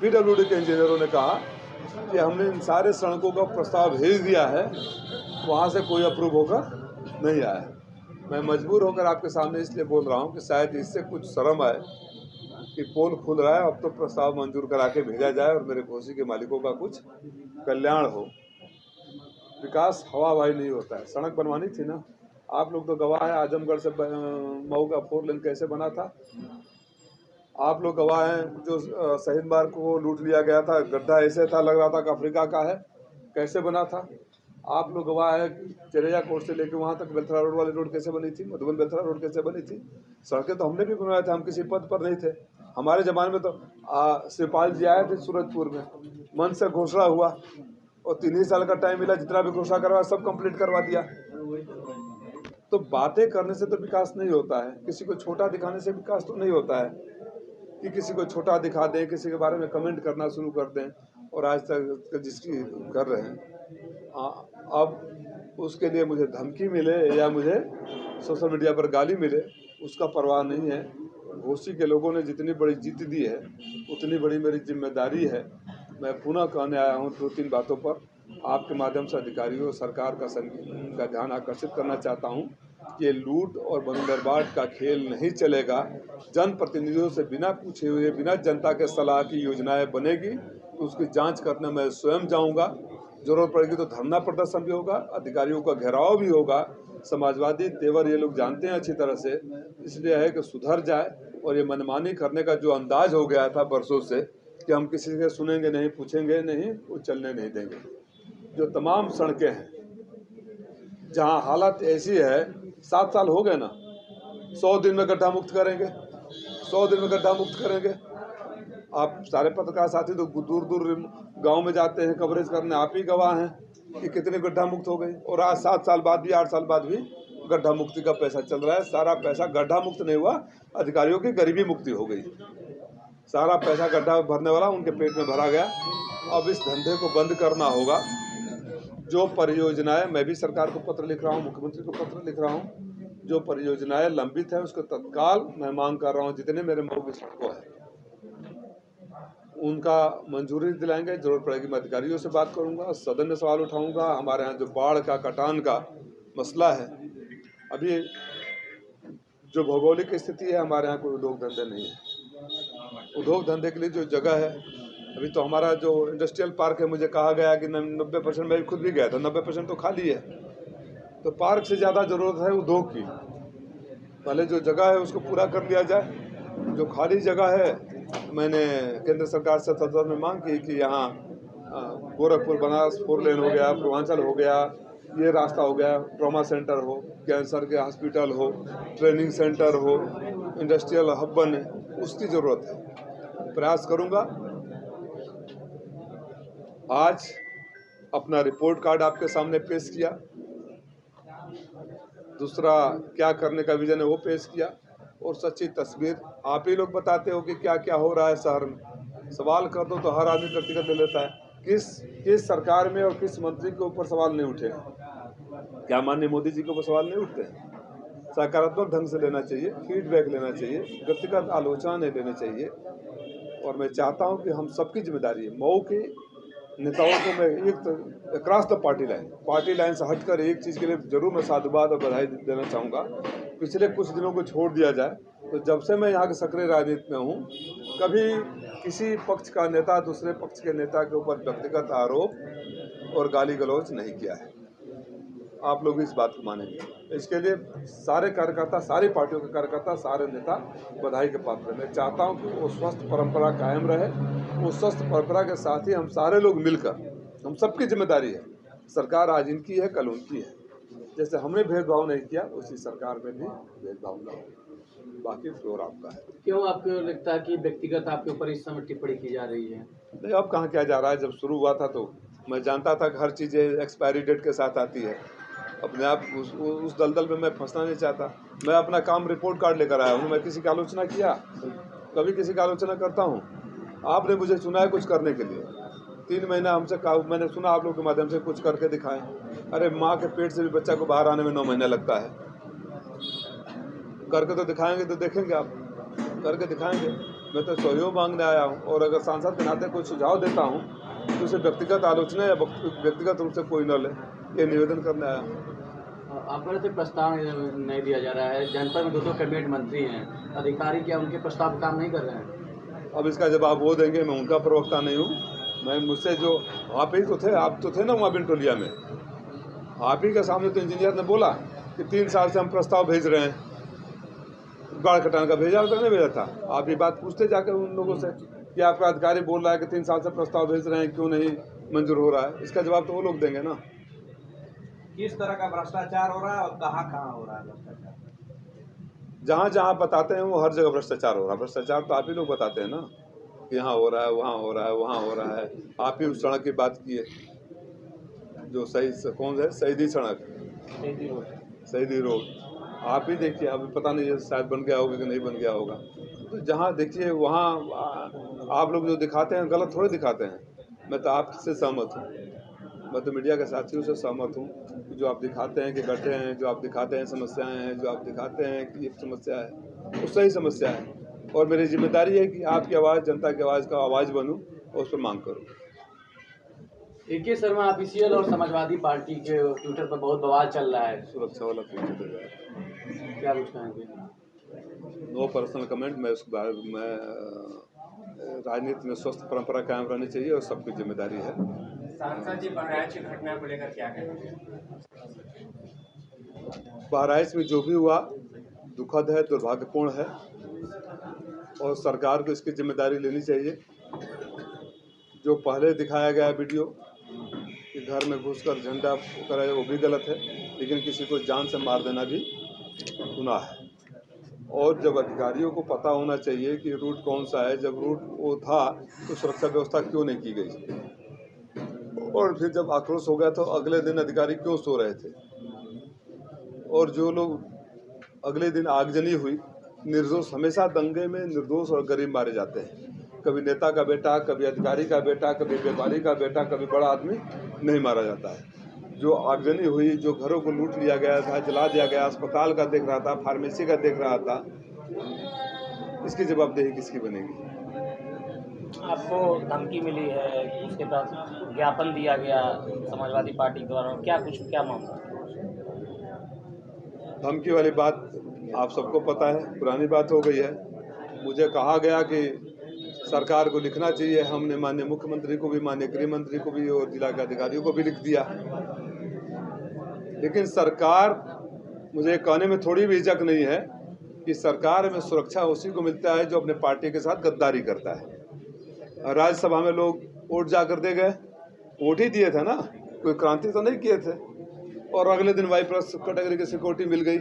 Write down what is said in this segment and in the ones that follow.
PWD के इंजीनियरों ने कहा कि हमने इन सारे सड़कों का प्रस्ताव भेज दिया है, वहाँ से कोई अप्रूव होकर नहीं आया है। मैं मजबूर होकर आपके सामने इसलिए बोल रहा हूँ कि शायद इससे कुछ शर्म आए कि पोल खुल रहा है, अब तो प्रस्ताव मंजूर करा के भेजा जाए और मेरे घोसी के मालिकों का कुछ कल्याण हो। विकास हवाबाई नहीं होता है। सड़क बनवानी थी ना, आप लोग तो गवाह है, आजमगढ़ से मऊ का 4 लेन कैसे बना था। आप लोग गवाह हैं, जो शहीद मार्ग को लूट लिया गया था, गड्ढा ऐसे था लग रहा था कि अफ्रीका का है, कैसे बना था। आप लोग गवाह है, चिरैया कोर्ट से लेकर वहाँ तक बेलथरा रोड वाली रोड कैसे बनी थी, मधुबन बेलथरा रोड कैसे बनी थी। सड़कें तो हमने भी बनवाए थे, हम किसी पद पर नहीं थे। हमारे ज़माने में तो शिवपाल जी आए थे सूरजपुर में, मन से घोषणा हुआ और 3 ही साल का टाइम मिला, जितना भी घोषणा करवाया सब कंप्लीट करवा दिया। तो बातें करने से तो विकास नहीं होता है, किसी को छोटा दिखाने से विकास तो नहीं होता है कि किसी को छोटा दिखा दें, किसी के बारे में कमेंट करना शुरू कर दें। और आज तक जिसकी कर रहे हैं, अब उसके लिए मुझे धमकी मिले या मुझे सोशल मीडिया पर गाली मिले, उसका परवाह नहीं है। घोसी के लोगों ने जितनी बड़ी जीत दी है, उतनी बड़ी मेरी जिम्मेदारी है। मैं पुनः कहने आया हूँ 2-3 बातों पर आपके माध्यम से अधिकारियों सरकार का ध्यान आकर्षित करना चाहता हूँ कि ये लूट और बंदरबाट का खेल नहीं चलेगा। जनप्रतिनिधियों से बिना पूछे हुए, बिना जनता के सलाह की योजनाएं बनेगी तो उसकी जांच करने मैं स्वयं जाऊंगा। जरूरत पड़ेगी तो धरना प्रदर्शन भी होगा, अधिकारियों का घेराव भी होगा। समाजवादी तेवर ये लोग जानते हैं अच्छी तरह से, इसलिए है कि सुधर जाए। और ये मनमानी करने का जो अंदाज हो गया था बरसों से कि हम किसी से सुनेंगे नहीं, पूछेंगे नहीं, वो चलने नहीं देंगे। जो तमाम सड़कें हैं जहां हालत ऐसी है, 7 साल हो गए ना, 100 दिन में गड्ढा मुक्त करेंगे, 100 दिन में गड्ढा मुक्त करेंगे। आप सारे पत्रकार साथी तो दूर दूर गांव में जाते हैं कवरेज करने, आप ही गवाह हैं कि कितने गड्ढा मुक्त हो गए। और आज 7 साल बाद भी, 8 साल बाद भी गड्ढा मुक्ति का पैसा चल रहा है। सारा पैसा गड्ढा मुक्त नहीं हुआ, अधिकारियों की गरीबी मुक्ति हो गई। सारा पैसा गड्ढा भरने वाला उनके पेट में भरा गया। अब इस धंधे को बंद करना होगा। जो परियोजनाएं, मैं भी सरकार को पत्र लिख रहा हूँ, मुख्यमंत्री को पत्र लिख रहा हूँ, जो परियोजनाएं लंबित है उसको तत्काल मैं मांग कर रहा हूँ। जितने मेरे मऊ की सड़कों है उनका मंजूरी दिलाएंगे। जरूरत पड़ेगी मैं अधिकारियों से बात करूंगा, सदन में सवाल उठाऊंगा। हमारे यहाँ जो बाढ़ का, कटान का मसला है, अभी जो भौगोलिक स्थिति है, हमारे यहाँ कोई उद्योग धंधे नहीं है। उद्योग धंधे के लिए जो जगह है, अभी तो हमारा जो इंडस्ट्रियल पार्क है, मुझे कहा गया कि 90%, मैं खुद भी गया था, 90% तो खाली है। तो पार्क से ज़्यादा ज़रूरत है उद्योग की। पहले जो जगह है उसको पूरा कर लिया जाए। जो खाली जगह है, मैंने केंद्र सरकार से सदन में मांग की कि यहाँ गोरखपुर बनारस 4 लेन हो गया, पूर्वांचल हो गया, ये रास्ता हो गया, ट्रॉमा सेंटर हो, कैंसर के हॉस्पिटल हो, ट्रेनिंग सेंटर हो, इंडस्ट्रियल हब बने, उसकी ज़रूरत है। प्रयास करूँगा। आज अपना रिपोर्ट कार्ड आपके सामने पेश किया, दूसरा क्या करने का विजन है वो पेश किया, और सच्ची तस्वीर आप ही लोग बताते हो कि क्या क्या हो रहा है शहर में। सवाल कर दो तो हर आदमी व्यक्तिगत ले लेता है। किस सरकार में और किस मंत्री के ऊपर सवाल नहीं उठे? क्या माननीय मोदी जी के ऊपर सवाल नहीं उठते? सकारात्मक ढंग से लेना चाहिए, फीडबैक लेना चाहिए, व्यक्तिगत आलोचना नहीं लेनी चाहिए। और मैं चाहता हूँ कि हम सबकी जिम्मेदारी है। मऊ के नेताओं को मैं एक अक्रॉस द पार्टी लाइन से हटकर एक चीज़ के लिए जरूर मैं साधुवाद और बधाई देना चाहूँगा। पिछले कुछ दिनों को छोड़ दिया जाए तो जब से मैं यहाँ के सक्रिय राजनीति में हूँ, कभी किसी पक्ष का नेता दूसरे पक्ष के नेता के ऊपर व्यक्तिगत आरोप और गाली गलौज नहीं किया है। आप लोग इस बात को मानेंगे। इसके लिए सारे कार्यकर्ता, सारी पार्टियों के कार्यकर्ता, सारे नेता बधाई के पात्र हैं। मैं चाहता हूं कि वो स्वस्थ परंपरा कायम रहे। वो स्वस्थ परंपरा के साथ ही हम सारे लोग मिलकर, हम सबकी जिम्मेदारी है। सरकार आज इनकी है, कल उनकी है। जैसे हमने भेदभाव नहीं किया, उसी सरकार में भी भेदभाव न हो। बाकी फ्लोर आपका है। क्यों आपको लगता है कि व्यक्तिगत आपके ऊपर इस समय टिप्पणी की जा रही है? नहीं, अब कहाँ किया जा रहा है। जब शुरू हुआ था तो मैं जानता था कि हर चीज़ एक्सपायरी डेट के साथ आती है। अपने आप उस दलदल में मैं फंसना नहीं चाहता। मैं अपना काम रिपोर्ट कार्ड लेकर आया हूँ। मैं किसी की आलोचना किया? कभी किसी की आलोचना करता हूँ? आपने मुझे चुना है कुछ करने के लिए। 3 महीना हमसे कहा, मैंने सुना आप लोग के माध्यम से कुछ करके दिखाएं। अरे माँ के पेट से भी बच्चा को बाहर आने में 9 महीना लगता है। करके तो दिखाएंगे तो देखेंगे आप, करके दिखाएंगे। मैं तो सहयोग मांगने आया हूँ, और अगर सांसद के नाते कोई सुझाव देता हूँ तो उसे व्यक्तिगत आलोचना या व्यक्तिगत रूप से कोई न ले, ये निवेदन करने आया हूँ। आपको तो प्रस्ताव नहीं दिया जा रहा है, जनपद में 2 कैबिनेट मंत्री हैं, अधिकारी क्या उनके प्रस्ताव पर काम नहीं कर रहे हैं? अब इसका जवाब वो देंगे, मैं उनका प्रवक्ता नहीं हूँ। मैं मुझसे जो आप ही तो थे, आप तो थे ना वहाँ बिंटोलिया में, आप ही के सामने तो इंजीनियर ने बोला कि 3 साल से हम प्रस्ताव भेज रहे हैं, बाढ़ कटान का भेजा था, नहीं भेजा था? आप ये बात पूछते जाकर उन लोगों से कि आपका अधिकारी बोल रहा है कि 3 साल से प्रस्ताव भेज रहे हैं, क्यों नहीं मंजूर हो रहा है? इसका जवाब तो वो लोग देंगे ना। किस तरह का भ्रष्टाचार हो रहा है और कहाँ कहाँ हो रहा है भ्रष्टाचार? जहाँ जहाँ बताते हैं वो हर जगह भ्रष्टाचार हो रहा है। भ्रष्टाचार तो आप ही लोग बताते हैं ना कि यहाँ हो रहा है, वहाँ हो रहा है, वहाँ हो रहा है। आप ही उस सड़क की बात की है जो कौन है, शहीदी सड़क, शहीदी रोड, आप ही देखिए। अभी पता नहीं है शायद बन गया होगा कि नहीं बन गया होगा। तो जहाँ देखिए वहाँ आप लोग जो दिखाते हैं गलत थोड़े दिखाते हैं। मैं तो आपसे सहमत हूँ, मैं तो मीडिया के साथियों से सहमत हूँ कि जो आप दिखाते हैं कि गड्ढे हैं, जो आप दिखाते हैं समस्याएं हैं, जो आप दिखाते हैं कि ये समस्या है, वो सही समस्या है। और मेरी जिम्मेदारी है कि आपकी आवाज़, जनता की आवाज़ का आवाज़ बनूँ और उस पर मांग करूँ। AK शर्मा ऑफिशियल और समाजवादी पार्टी के ट्विटर पर बहुत बवाल चल रहा है, सुरक्षा वाला पूछे तो जाए, क्या कुछ कहेंगे? No personal comment. मैं उस बारे में राजनीति में स्वस्थ परंपरा कायम रहनी चाहिए और सबकी जिम्मेदारी है। सांसद जी बहराइच की घटना को लेकर क्या कहेंगे? बहराइच में जो भी हुआ दुखद है, दुर्भाग्यपूर्ण है, और सरकार को इसकी जिम्मेदारी लेनी चाहिए। जो पहले दिखाया गया वीडियो कि घर में घुसकर झंडा करे, वो भी गलत है, लेकिन किसी को जान से मार देना भी गुनाह है। और जब अधिकारियों को पता होना चाहिए कि रूट कौन सा है, जब रूट वो था तो सुरक्षा व्यवस्था क्यों नहीं की गई? और फिर जब आक्रोश हो गया तो अगले दिन अधिकारी क्यों सो रहे थे? और जो लोग अगले दिन आगजनी हुई, निर्दोष, हमेशा दंगे में निर्दोष और गरीब मारे जाते हैं। कभी नेता का बेटा, कभी अधिकारी का बेटा, कभी व्यापारी का बेटा, कभी बड़ा आदमी नहीं मारा जाता है। जो आगजनी हुई, जो घरों को लूट लिया गया था, जला दिया गया, अस्पताल का देख रहा था, फार्मेसी का देख रहा था, इसकी जवाबदेही किसकी बनेगी? आपको धमकी मिली है, उसके बाद ज्ञापन दिया गया समाजवादी पार्टी द्वारा, क्या मामला? धमकी वाली बात आप सबको पता है, पुरानी बात हो गई है। मुझे कहा गया कि सरकार को लिखना चाहिए, हमने माननीय मुख्यमंत्री को भी, माननीय गृह मंत्री को भी और जिला के अधिकारियों को भी लिख दिया। लेकिन सरकार, मुझे कहने में थोड़ी भी हिचक नहीं है कि सरकार में सुरक्षा उसी को मिलता है जो अपने पार्टी के साथ गद्दारी करता है। राज्यसभा में लोग वोट जाकर दे गए, वोट ही दिए थे ना, कोई क्रांति तो नहीं किए थे, और अगले दिन वाई प्लस कैटेगरी की सिक्योरिटी मिल गई।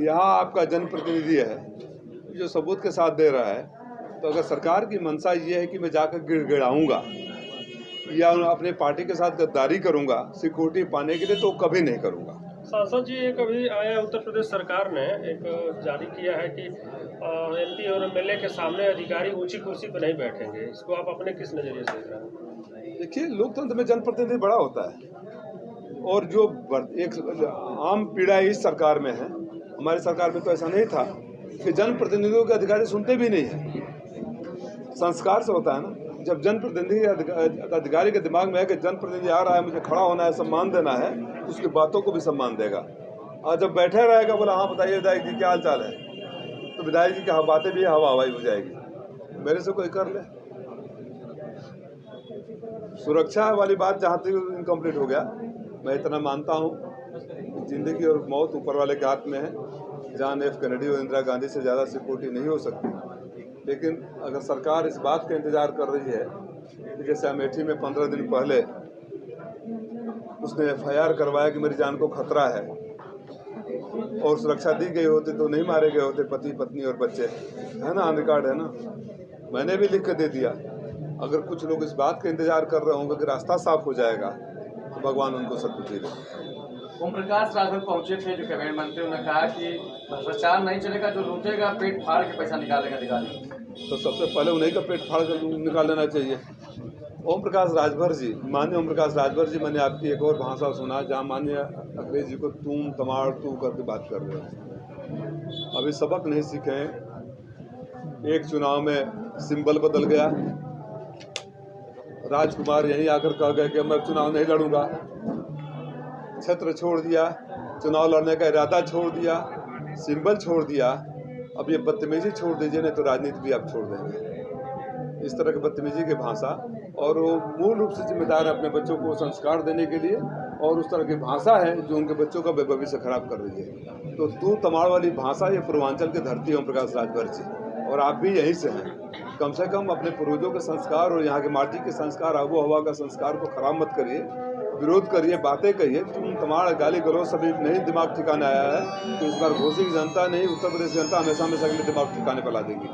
यहाँ आपका जनप्रतिनिधि है जो सबूत के साथ दे रहा है, तो अगर सरकार की मंशा ये है कि मैं जाकर गिड़गिड़ाऊंगा या अपने पार्टी के साथ गद्दारी करूंगा सिक्योरिटी पाने के लिए, तो कभी नहीं करूंगा। सांसद जी, एक अभी आया उत्तर प्रदेश सरकार ने एक जारी किया है कि MP और MLA के सामने अधिकारी ऊंची कुर्सी पर नहीं बैठेंगे, इसको आप अपने किस नजरिए से देख रहे हैं? देखिए, लोकतंत्र में जनप्रतिनिधि बड़ा होता है, और जो एक आम पीड़ा इस सरकार में है, हमारी सरकार में तो ऐसा नहीं था कि जनप्रतिनिधियों के अधिकारी सुनते भी नहीं है। संस्कार से होता है ना, जब जनप्रतिनिधि अधिकारी के दिमाग में है कि जनप्रतिनिधि आ रहा है, मुझे खड़ा होना है, सम्मान देना है, तो उसकी बातों को भी सम्मान देगा। और जब बैठे रहेगा, बोला हाँ बताइए विधायक जी क्या हाल चाल है, तो विधायक जी की बातें भी हवा हवाई हो जाएगी, मेरे से कोई कर ले। सुरक्षा वाली बात जहाँ तक इनकम्प्लीट हो गया, मैं इतना मानता हूँ जिंदगी और मौत ऊपर वाले के हाथ में है। जॉन F कैनेडी और इंदिरा गांधी से ज़्यादा सिक्योरिटी नहीं हो सकती, लेकिन अगर सरकार इस बात का इंतज़ार कर रही है कि जैसे अमेठी में 15 दिन पहले उसने FIR करवाया कि मेरी जान को खतरा है, और सुरक्षा दी गई होती तो नहीं मारे गए होते पति पत्नी और बच्चे, है ना, ऑन रिकॉर्ड है ना, मैंने भी लिख के दे दिया। अगर कुछ लोग इस बात का इंतजार कर रहे होंगे कि रास्ता साफ हो जाएगा, तो भगवान उनको सद्बुद्धि दे। ओम प्रकाश राजभर पहुंचे थे जो कैबिनेट मंत्री, उन्होंने कहा कि भ्रष्टाचार नहीं चलेगा, जो लूटेगा पेट फाड़ के पैसा निकालेगा अधिकारी। तो सबसे पहले उन्हीं का पेट फाड़ कर निकाल लेना चाहिए। ओम प्रकाश राजभर जी, माननीय ओम प्रकाश राजभर जी, मैंने आपकी एक और भाषा सुना जहाँ माननीय अखिलेश जी को तुम तमाड़ तू करके बात कर रहे हो। अभी सबक नहीं सीखे हैं, एक चुनाव में सिंबल बदल गया, राजकुमार यहीं आकर कह गए कि मैं चुनाव नहीं लड़ूंगा, क्षेत्र छोड़ दिया, चुनाव लड़ने का इरादा छोड़ दिया, सिंबल छोड़ दिया। अब ये बदतमीजी छोड़ दीजिए, नहीं तो राजनीति भी आप छोड़ देंगे। इस तरह की बदतमीजी की भाषा, और वो मूल रूप से जिम्मेदार है अपने बच्चों को संस्कार देने के लिए, और उस तरह की भाषा है जो उनके बच्चों का भविष्य खराब कर रही है। तो तू तमाड़ वाली भाषा ये पूर्वांचल की धरती है ओम प्रकाश राजभर जी, और आप भी यहीं से हैं। कम से कम अपने पूर्वजों के संस्कार और यहाँ के माटी के संस्कार, आबो हवा का संस्कार को खराब मत करिए, विरोध करिए, बातें कहिए। तुम तमाड़ गाली गलौज सभी नहीं दिमाग ठिकाने आया है, तो इस बार घोसी की जनता नहीं, उत्तर प्रदेश की जनता हमेशा हमेशा के लिए दिमाग ठिकाने पर ला देगी।